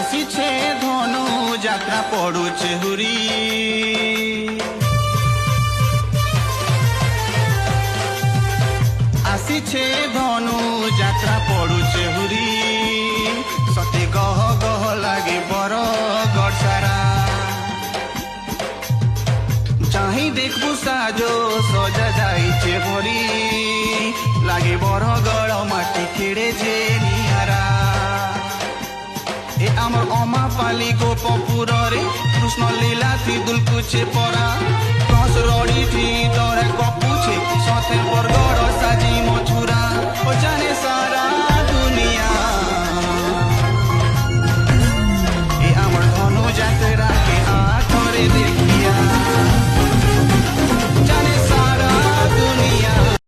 আসিছে ধনু যাত্রা পড়ুছে হুরি আসিছে ধনু যাত্রা পড়ুছে হুরি সতে গহ গহ লাগে বড় গড় সারা চাহি দেখবু সাজো সজা যাইছে ভরি লাগে বড় গড় মাটি খেড়েছে নিহারা এ আমার অমা পালি গোপপুরে কৃষ্ণ লীলা থি দুলকুছে পরা কস রড়ি থি দরে কপুছে সথে বরগড় সাজি মছুরা ও জানে সা